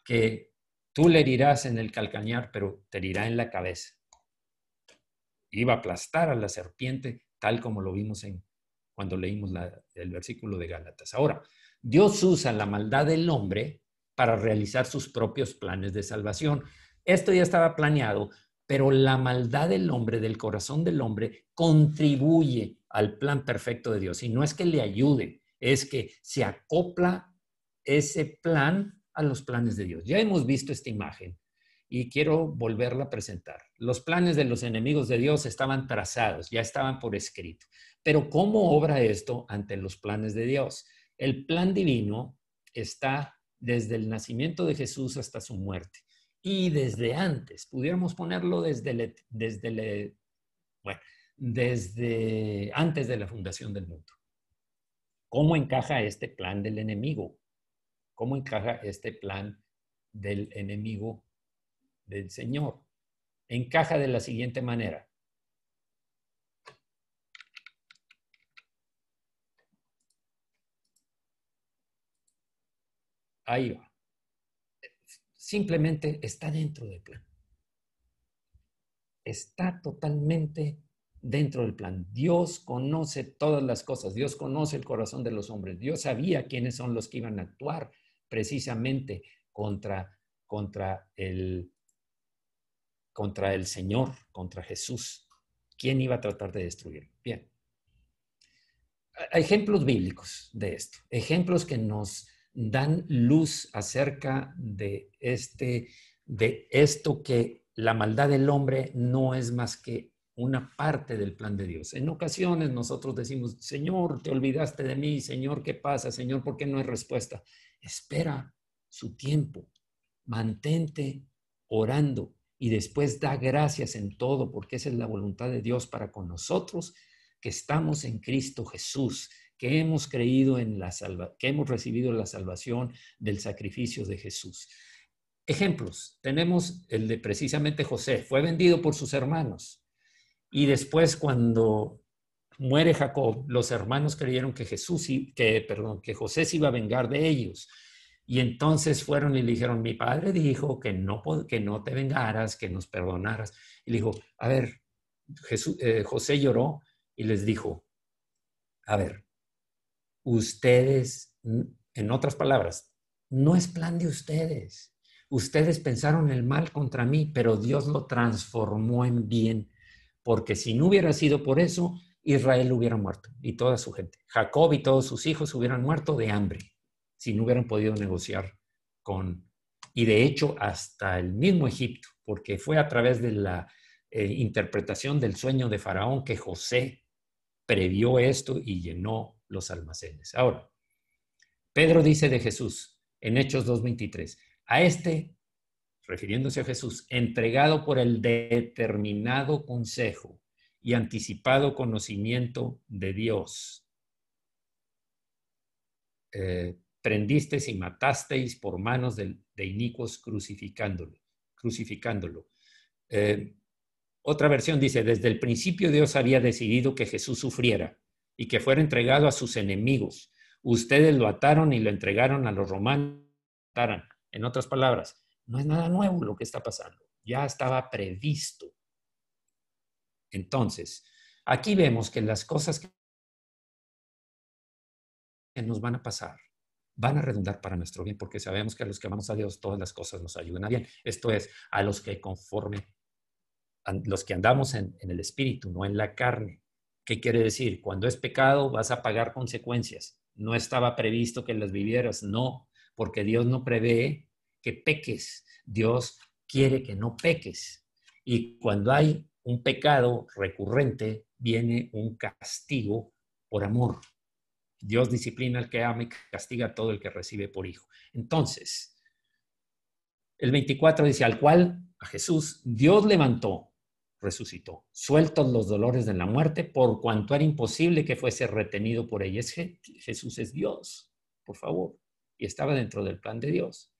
que tú le herirás en el calcañar, pero te herirá en la cabeza. Iba a aplastar a la serpiente, tal como lo vimos cuando leímos el versículo de Gálatas. Ahora, Dios usa la maldad del hombre para realizar sus propios planes de salvación. Esto ya estaba planeado, pero la maldad del hombre, del corazón del hombre, contribuye al plan perfecto de Dios. Y no es que le ayude, es que se acopla ese plan a los planes de Dios. Ya hemos visto esta imagen y quiero volverla a presentar. Los planes de los enemigos de Dios estaban trazados, ya estaban por escrito. Pero ¿cómo obra esto ante los planes de Dios? El plan divino está desde el nacimiento de Jesús hasta su muerte. Y desde antes, pudiéramos ponerlo desde antes de la fundación del mundo. ¿Cómo encaja este plan del enemigo? ¿Cómo encaja este plan del enemigo del Señor? Encaja de la siguiente manera. Ahí va. Simplemente está dentro del plan. Está totalmente dentro del plan. Dios conoce todas las cosas. Dios conoce el corazón de los hombres. Dios sabía quiénes son los que iban a actuar precisamente contra el Señor, contra Jesús. ¿Quién iba a tratar de destruir? Bien. Hay ejemplos bíblicos de esto. Ejemplos que nos dan luz acerca de esto, que la maldad del hombre no es más que una parte del plan de Dios. En ocasiones nosotros decimos, Señor, te olvidaste de mí, Señor, ¿qué pasa? Señor, ¿por qué no hay respuesta? Espera su tiempo, mantente orando y después da gracias en todo, porque esa es la voluntad de Dios para con nosotros, que estamos en Cristo Jesús, que hemos creído que hemos recibido la salvación del sacrificio de Jesús. Ejemplos, tenemos el de precisamente José, fue vendido por sus hermanos y después cuando muere Jacob, los hermanos creyeron que José se iba a vengar de ellos. Y entonces fueron y le dijeron, mi padre dijo que no te vengaras, que nos perdonaras. Y le dijo, a ver, José lloró y les dijo, a ver, ustedes, en otras palabras, no es plan de ustedes. Ustedes pensaron el mal contra mí, pero Dios lo transformó en bien, porque si no hubiera sido por eso, Israel hubiera muerto y toda su gente. Jacob y todos sus hijos hubieran muerto de hambre si no hubieran podido negociar con... Y de hecho, hasta el mismo Egipto, porque fue a través de la interpretación del sueño de Faraón que José previó esto y llenó los almacenes. Ahora, Pedro dice de Jesús en Hechos 2:23, a este, refiriéndose a Jesús, entregado por el determinado consejo y anticipado conocimiento de Dios, prendisteis y matasteis por manos de inicuos crucificándolo. Otra versión dice, desde el principio Dios había decidido que Jesús sufriera y que fuera entregado a sus enemigos. Ustedes lo ataron y lo entregaron a los romanos. En otras palabras, no es nada nuevo lo que está pasando. Ya estaba previsto. Entonces, aquí vemos que las cosas que nos van a pasar van a redundar para nuestro bien, porque sabemos que a los que amamos a Dios todas las cosas nos ayudan a bien. Esto es, a los que los que andamos en el espíritu, no en la carne. ¿Qué quiere decir? Cuando es pecado vas a pagar consecuencias. No estaba previsto que las vivieras, no, porque Dios no prevé que peques. Dios quiere que no peques. Y cuando hay un pecado recurrente, viene un castigo por amor. Dios disciplina al que ama y castiga a todo el que recibe por hijo. Entonces, el 24 dice, al cual, a Jesús, Dios levantó, resucitó, sueltos los dolores de la muerte, por cuanto era imposible que fuese retenido por ella. Jesús es Dios, por favor, y estaba dentro del plan de Dios.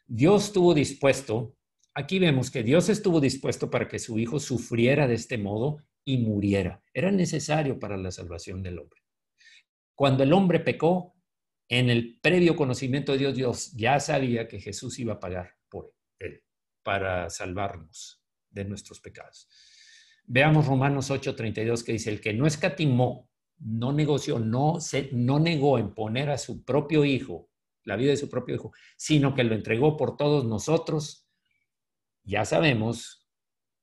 Dios estuvo dispuesto, aquí vemos que Dios estuvo dispuesto para que su hijo sufriera de este modo y muriera. Era necesario para la salvación del hombre. Cuando el hombre pecó, en el previo conocimiento de Dios, Dios ya sabía que Jesús iba a pagar por él para salvarnos de nuestros pecados. Veamos Romanos 8:32 que dice, el que no escatimó, no negoció, no negó en poner a su propio hijo, la vida de su propio hijo, sino que lo entregó por todos nosotros. Ya sabemos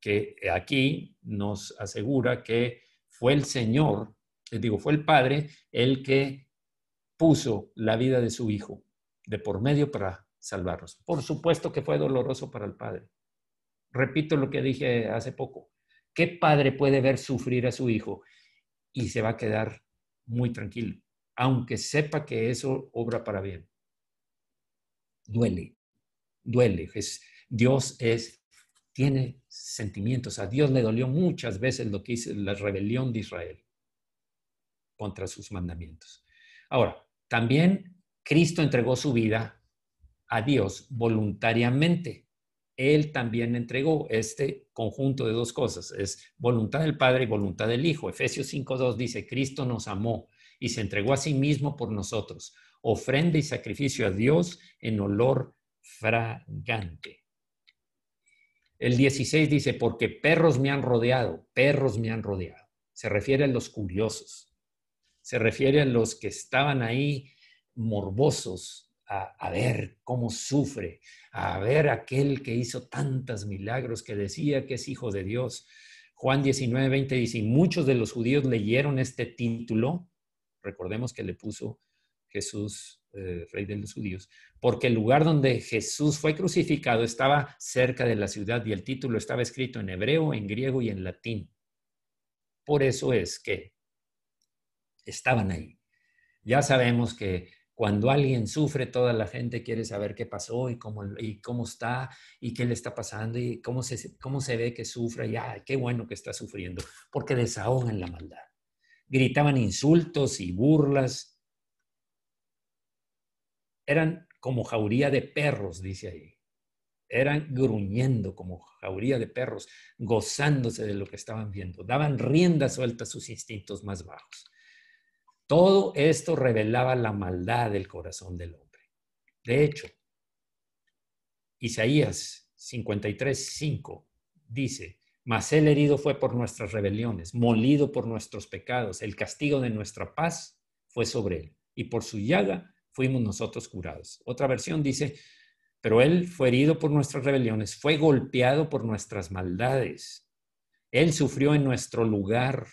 que aquí nos asegura que fue el Señor, fue el Padre el que puso la vida de su hijo de por medio para salvarnos. Por supuesto que fue doloroso para el Padre. Repito lo que dije hace poco. ¿Qué padre puede ver sufrir a su hijo y se va a quedar muy tranquilo, aunque sepa que eso obra para bien? Duele, duele. Dios tiene sentimientos. A Dios le dolió muchas veces lo que hizo la rebelión de Israel contra sus mandamientos. Ahora, también Cristo entregó su vida a Dios voluntariamente. Él también entregó este conjunto de dos cosas, es voluntad del Padre y voluntad del Hijo. Efesios 5:2 dice, Cristo nos amó y se entregó a sí mismo por nosotros, ofrenda y sacrificio a Dios en olor fragante. El 16 dice, porque perros me han rodeado. Se refiere a los curiosos, se refiere a los que estaban ahí morbosos, a ver cómo sufre, a ver aquel que hizo tantos milagros, que decía que es hijo de Dios. Juan 19:20 dice, y muchos de los judíos leyeron este título, recordemos que le puso Jesús, rey de los judíos, porque el lugar donde Jesús fue crucificado estaba cerca de la ciudad y el título estaba escrito en hebreo, en griego y en latín. Por eso es que estaban ahí. Ya sabemos que cuando alguien sufre, toda la gente quiere saber qué pasó y cómo está y qué le está pasando y cómo se ve que sufre y qué bueno que está sufriendo, porque desahogan la maldad. Gritaban insultos y burlas. Eran como jauría de perros, dice ahí. Eran gruñendo como jauría de perros, gozándose de lo que estaban viendo. Daban rienda suelta a sus instintos más bajos. Todo esto revelaba la maldad del corazón del hombre. De hecho, Isaías 53:5 dice, mas el herido fue por nuestras rebeliones, molido por nuestros pecados, el castigo de nuestra paz fue sobre él, y por su llaga fuimos nosotros curados. Otra versión dice, Pero Él fue herido por nuestras rebeliones, fue golpeado por nuestras maldades. Él sufrió en nuestro lugar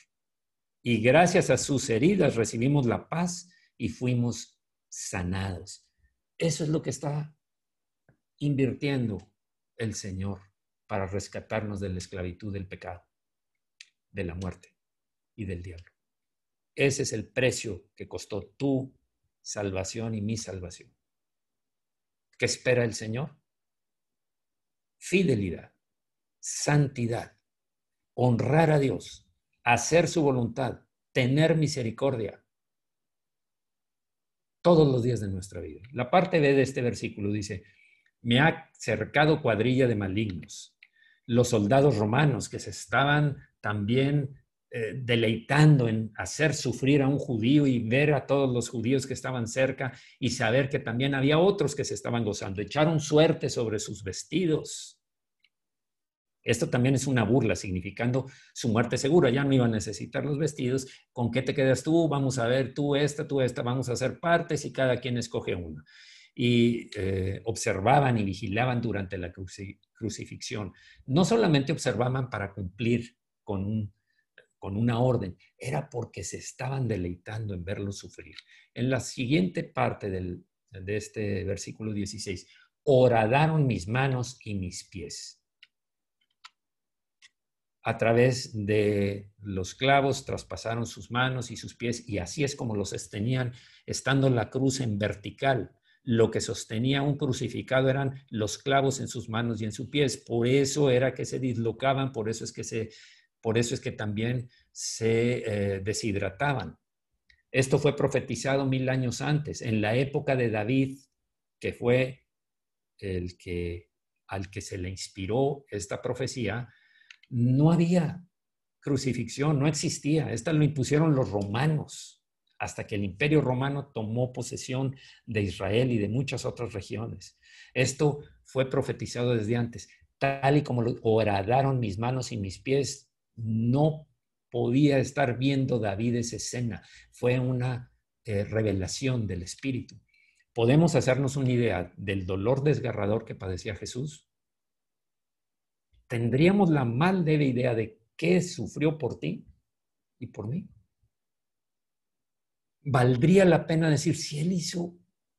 y gracias a sus heridas recibimos la paz y fuimos sanados. Eso es lo que está invirtiendo el Señor para rescatarnos de la esclavitud del pecado, de la muerte y del diablo. Ese es el precio que costó tu salvación y mi salvación. ¿Qué espera el Señor? Fidelidad, santidad, honrar a Dios, hacer su voluntad, tener misericordia todos los días de nuestra vida. La parte B de este versículo dice: me ha cercado cuadrilla de malignos. Los soldados romanos que se estaban también deleitando en hacer sufrir a un judío y ver a todos los judíos que estaban cerca y saber que también había otros que se estaban gozando. Echaron suerte sobre sus vestidos. Esto también es una burla, significando su muerte segura. Ya no iba a necesitar los vestidos. ¿Con qué te quedas tú? Vamos a ver, tú esta, vamos a hacer partes y cada quien escoge una. Y observaban y vigilaban durante la crucifixión. No solamente observaban para cumplir con una orden, era porque se estaban deleitando en verlo sufrir. En la siguiente parte de este versículo 16, horadaron mis manos y mis pies. A través de los clavos traspasaron sus manos y sus pies, y así es como los sostenían, estando la cruz en vertical. Lo que sostenía un crucificado eran los clavos en sus manos y en sus pies. Por eso era que se dislocaban, por eso es que también se deshidrataban. Esto fue profetizado 1000 años antes, en la época de David, que fue al que se le inspiró esta profecía. No había crucifixión, no existía. Esta lo impusieron los romanos, hasta que el Imperio Romano tomó posesión de Israel y de muchas otras regiones. Esto fue profetizado desde antes. Tal y como lo horadaron mis manos y mis pies, no podía estar viendo David esa escena. Fue una revelación del Espíritu. ¿Podemos hacernos una idea del dolor desgarrador que padecía Jesús? ¿Tendríamos la mal leve idea de qué sufrió por ti y por mí? ¿Valdría la pena decir, si Él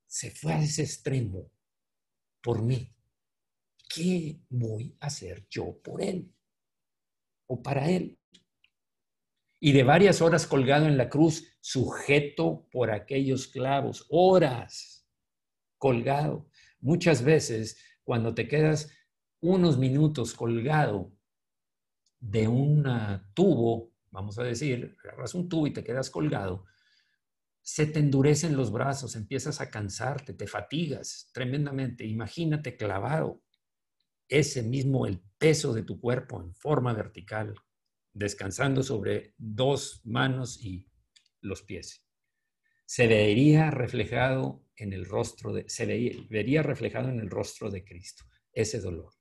se fue a ese extremo por mí, qué voy a hacer yo por Él o para Él? Y de varias horas colgado en la cruz, sujeto por aquellos clavos, horas colgado. Muchas veces, cuando te quedas unos minutos colgado de un tubo, vamos a decir, agarras un tubo y te quedas colgado, se te endurecen los brazos, empiezas a cansarte, te fatigas tremendamente. Imagínate clavado, ese mismo, el peso de tu cuerpo en forma vertical, descansando sobre dos manos y los pies. Se vería reflejado en el rostro de Cristo ese dolor.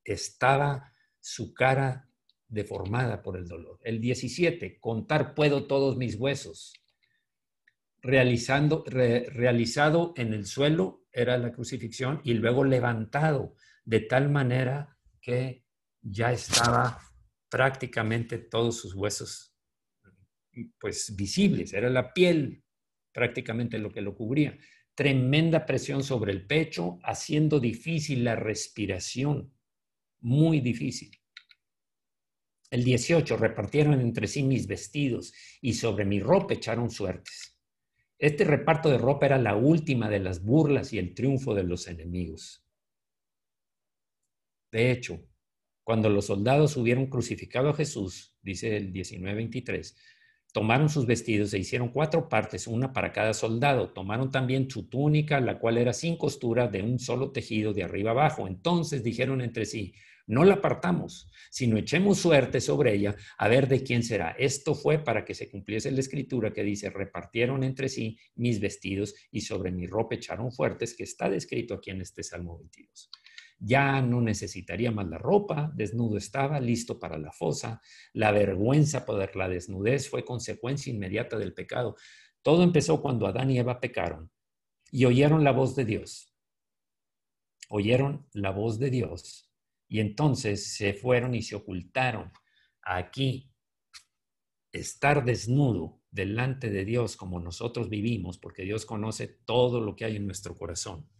Estaba su cara deformada por el dolor. El 17, contar puedo todos mis huesos. Realizado en el suelo era la crucifixión y luego levantado de tal manera que ya estaba prácticamente todos sus huesos pues visibles, era la piel prácticamente lo que lo cubría. Tremenda presión sobre el pecho, haciendo difícil la respiración, muy difícil. El 18, repartieron entre sí mis vestidos y sobre mi ropa echaron suertes. Este reparto de ropa era la última de las burlas y el triunfo de los enemigos. De hecho, cuando los soldados hubieron crucificado a Jesús, dice el 19:23, tomaron sus vestidos e hicieron 4 partes, una para cada soldado. Tomaron también su túnica, la cual era sin costura, de un solo tejido de arriba abajo. Entonces dijeron entre sí, no la partamos, sino echemos suerte sobre ella a ver de quién será. Esto fue para que se cumpliese la escritura que dice, repartieron entre sí mis vestidos y sobre mi ropa echaron suertes, que está descrito aquí en este Salmo 22. Ya no necesitaría más la ropa, desnudo estaba, listo para la fosa. La vergüenza por la desnudez fue consecuencia inmediata del pecado. Todo empezó cuando Adán y Eva pecaron y oyeron la voz de Dios. oyeron la voz de Dios y entonces se fueron y se ocultaron. Aquí, estar desnudo delante de Dios como nosotros vivimos, porque Dios conoce todo lo que hay en nuestro corazón.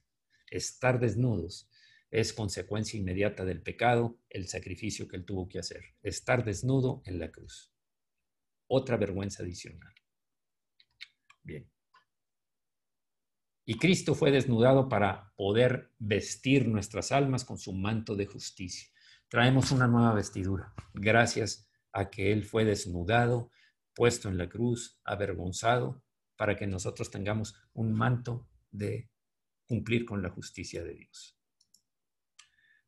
Estar desnudos es consecuencia inmediata del pecado, el sacrificio que Él tuvo que hacer. Estar desnudo en la cruz. Otra vergüenza adicional. Bien. Y Cristo fue desnudado para poder vestir nuestras almas con su manto de justicia. Traemos una nueva vestidura, gracias a que Él fue desnudado, puesto en la cruz, avergonzado, para que nosotros tengamos un manto de cumplir con la justicia de Dios.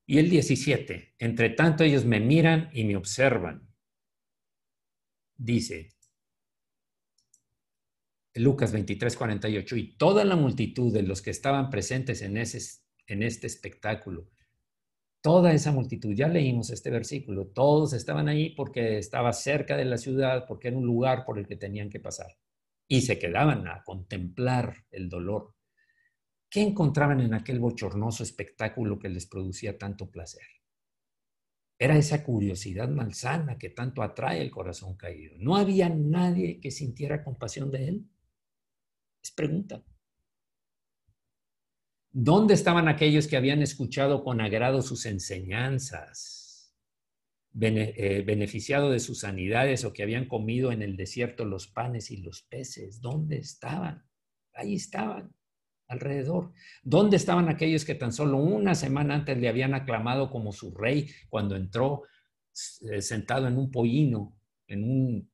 Y el 17, entre tanto ellos me miran y me observan. Dice Lucas 23:48, y toda la multitud de los que estaban presentes en este espectáculo, toda esa multitud, ya leímos este versículo, todos estaban ahí porque estaba cerca de la ciudad, porque era un lugar por el que tenían que pasar. Y se quedaban a contemplar el dolor. ¿Qué encontraban en aquel bochornoso espectáculo que les producía tanto placer? Era esa curiosidad malsana que tanto atrae el corazón caído. ¿No había nadie que sintiera compasión de él? Es pregunta. ¿Dónde estaban aquellos que habían escuchado con agrado sus enseñanzas, beneficiado de sus sanidades o que habían comido en el desierto los panes y los peces? ¿Dónde estaban? Ahí estaban, alrededor. ¿Dónde estaban aquellos que tan solo una semana antes le habían aclamado como su rey cuando entró sentado en un pollino, en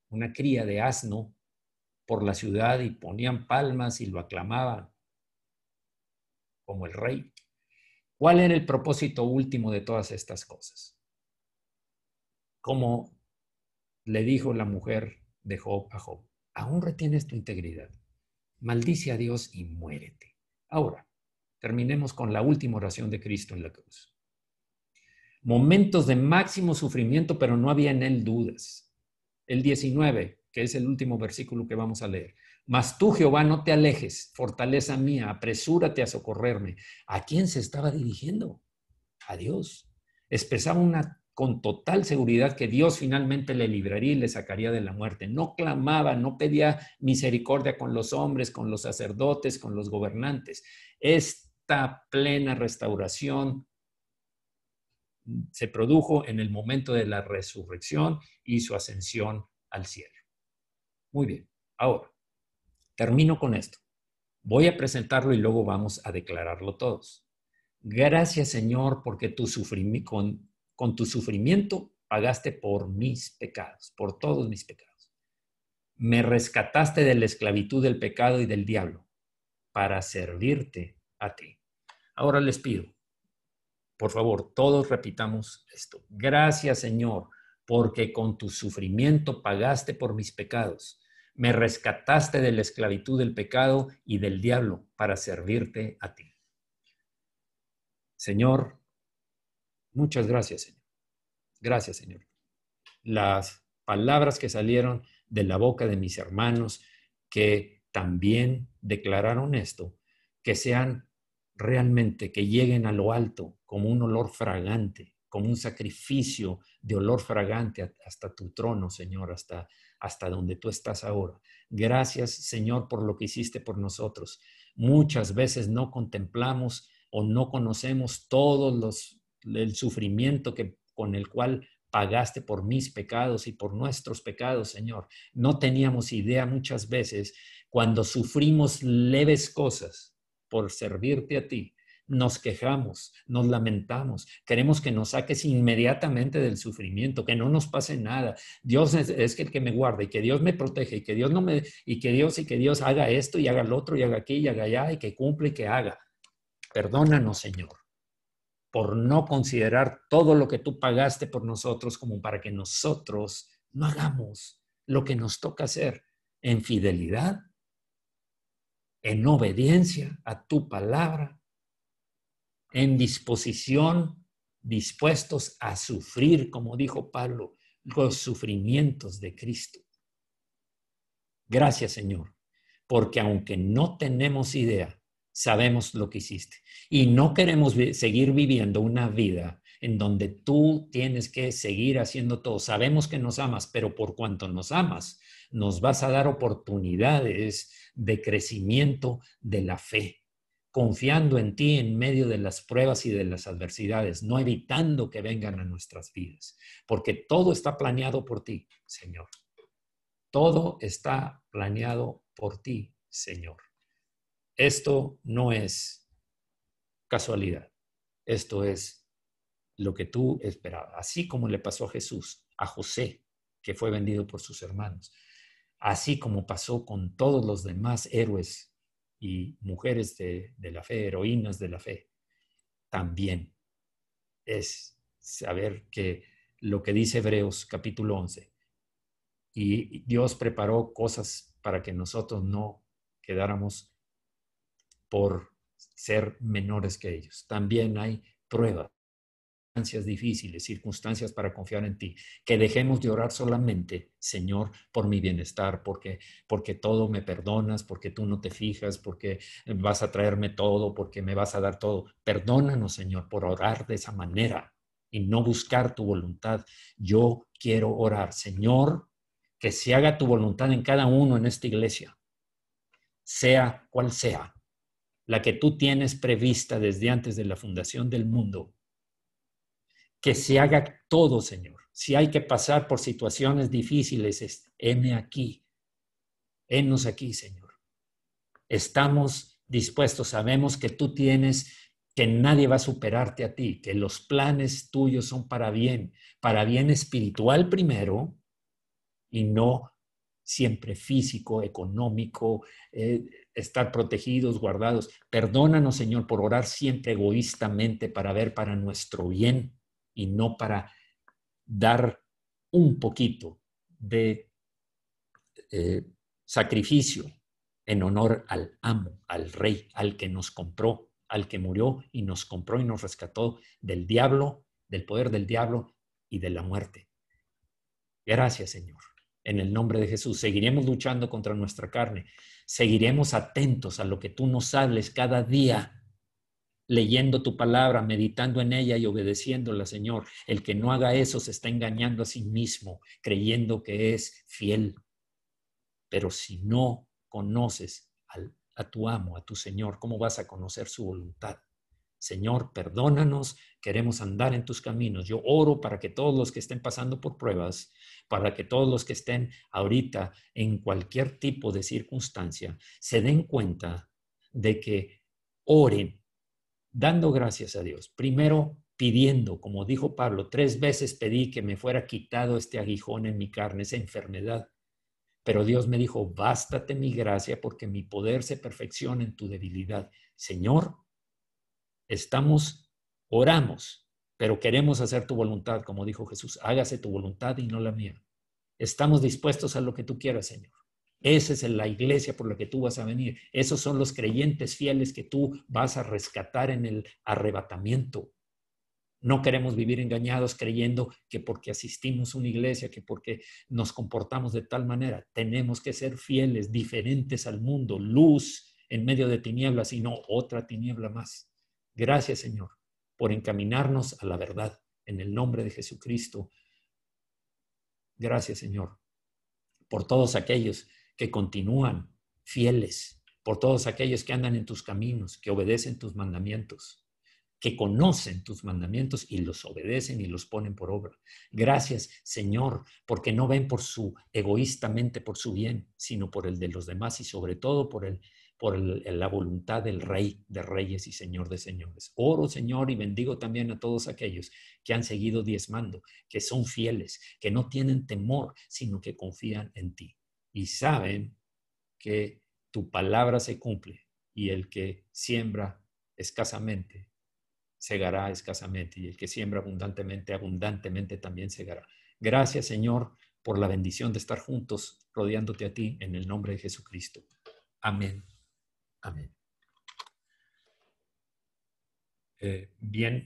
una cría de asno por la ciudad y ponían palmas y lo aclamaban como el rey? ¿Cuál era el propósito último de todas estas cosas? Como le dijo la mujer de Job a Job, aún retienes tu integridad, maldice a Dios y muérete. Ahora, terminemos con la última oración de Cristo en la cruz. Momentos de máximo sufrimiento, pero no había en él dudas. El 19, que es el último versículo que vamos a leer. Mas tú, Jehová, no te alejes, fortaleza mía, apresúrate a socorrerme. ¿A quién se estaba dirigiendo? A Dios. Expresaba con total seguridad que Dios finalmente le libraría y le sacaría de la muerte. No clamaba, no pedía misericordia con los hombres, con los sacerdotes, con los gobernantes. Esta plena restauración se produjo en el momento de la resurrección y su ascensión al cielo. Muy bien, ahora termino con esto. Voy a presentarlo y luego vamos a declararlo todos. Gracias, Señor, porque con tu sufrimiento pagaste por mis pecados, por todos mis pecados. Me rescataste de la esclavitud del pecado y del diablo para servirte a ti. Ahora les pido, por favor, todos repitamos esto. Gracias, Señor, porque con tu sufrimiento pagaste por mis pecados. Me rescataste de la esclavitud del pecado y del diablo para servirte a ti. Señor, muchas gracias, Señor. Gracias, Señor. Las palabras que salieron de la boca de mis hermanos que también declararon esto, que sean realmente, que lleguen a lo alto como un olor fragante, como un sacrificio de olor fragante hasta tu trono, Señor, hasta donde tú estás ahora. Gracias, Señor, por lo que hiciste por nosotros. Muchas veces no contemplamos o no conocemos el sufrimiento con el cual pagaste por mis pecados y por nuestros pecados, Señor. No teníamos idea muchas veces cuando sufrimos leves cosas por servirte a ti. Nos quejamos, nos lamentamos, queremos que nos saques inmediatamente del sufrimiento, que no nos pase nada. Dios es el que me guarda y que Dios me protege y que Dios y que Dios haga esto y haga lo otro y haga aquí y haga allá y que cumpla y que haga. Perdónanos, Señor, por no considerar todo lo que tú pagaste por nosotros como para que nosotros no hagamos lo que nos toca hacer en fidelidad, en obediencia a tu palabra, en disposición, dispuestos a sufrir, como dijo Pablo, los sufrimientos de Cristo. Gracias, Señor, porque aunque no tenemos idea, sabemos lo que hiciste. Y no queremos seguir viviendo una vida en donde tú tienes que seguir haciendo todo. Sabemos que nos amas, pero por cuanto nos amas, nos vas a dar oportunidades de crecimiento de la fe, confiando en ti en medio de las pruebas y de las adversidades, no evitando que vengan a nuestras vidas, porque todo está planeado por ti, Señor. Todo está planeado por ti, Señor. Esto no es casualidad. Esto es lo que tú esperabas. Así como le pasó a Jesús, a José, que fue vendido por sus hermanos. Así como pasó con todos los demás héroes y mujeres de la fe, heroínas de la fe. También es saber que lo que dice Hebreos capítulo 11, y Dios preparó cosas para que nosotros no quedáramos por ser menores que ellos. También hay pruebas, difíciles, circunstancias para confiar en ti, que dejemos de orar solamente, Señor, por mi bienestar, porque todo me perdonas, porque tú no te fijas, porque vas a traerme todo, porque me vas a dar todo. Perdónanos, Señor, por orar de esa manera y no buscar tu voluntad. Yo quiero orar, Señor, que se haga tu voluntad en cada uno en esta iglesia, sea cual sea, la que tú tienes prevista desde antes de la fundación del mundo. Que se haga todo, Señor. Si hay que pasar por situaciones difíciles, heme aquí. Henos aquí, Señor. Estamos dispuestos, sabemos que tú tienes, que nadie va a superarte a ti, que los planes tuyos son para bien espiritual primero y no siempre físico, económico, estar protegidos, guardados. Perdónanos, Señor, por orar siempre egoístamente para ver para nuestro bien y no para dar un poquito de sacrificio en honor al amo, al rey, al que nos compró, al que murió y nos compró y nos rescató del diablo, del poder del diablo y de la muerte. Gracias, Señor. En el nombre de Jesús, seguiremos luchando contra nuestra carne. Seguiremos atentos a lo que tú nos hables cada día, leyendo tu palabra, meditando en ella y obedeciéndola, Señor. El que no haga eso se está engañando a sí mismo, creyendo que es fiel. Pero si no conoces a tu amo, a tu Señor, ¿cómo vas a conocer su voluntad? Señor, perdónanos, queremos andar en tus caminos. Yo oro para que todos los que estén pasando por pruebas, para que todos los que estén ahorita en cualquier tipo de circunstancia, se den cuenta de que oren, dando gracias a Dios. Primero, pidiendo, como dijo Pablo, 3 veces pedí que me fuera quitado este aguijón en mi carne, esa enfermedad. Pero Dios me dijo, bástate mi gracia porque mi poder se perfecciona en tu debilidad. Señor, oramos, pero queremos hacer tu voluntad, como dijo Jesús, hágase tu voluntad y no la mía. Estamos dispuestos a lo que tú quieras, Señor. Esa es la iglesia por la que tú vas a venir. Esos son los creyentes fieles que tú vas a rescatar en el arrebatamiento. No queremos vivir engañados creyendo que porque asistimos a una iglesia, que porque nos comportamos de tal manera, tenemos que ser fieles, diferentes al mundo, luz en medio de tinieblas y no otra tiniebla más. Gracias, Señor, por encaminarnos a la verdad. En el nombre de Jesucristo. Gracias, Señor, por todos aquellos que continúan fieles, por todos aquellos que andan en tus caminos, que obedecen tus mandamientos, que conocen tus mandamientos y los obedecen y los ponen por obra. Gracias, Señor, porque no ven egoístamente por su bien, sino por el de los demás y sobre todo por la voluntad del Rey de Reyes y Señor de Señores. Oro, Señor, y bendigo también a todos aquellos que han seguido diezmando, que son fieles, que no tienen temor, sino que confían en ti y saben que tu palabra se cumple y el que siembra escasamente segará escasamente y el que siembra abundantemente, abundantemente también segará. Gracias, Señor, por la bendición de estar juntos rodeándote a ti en el nombre de Jesucristo. Amén. Amén. Bien.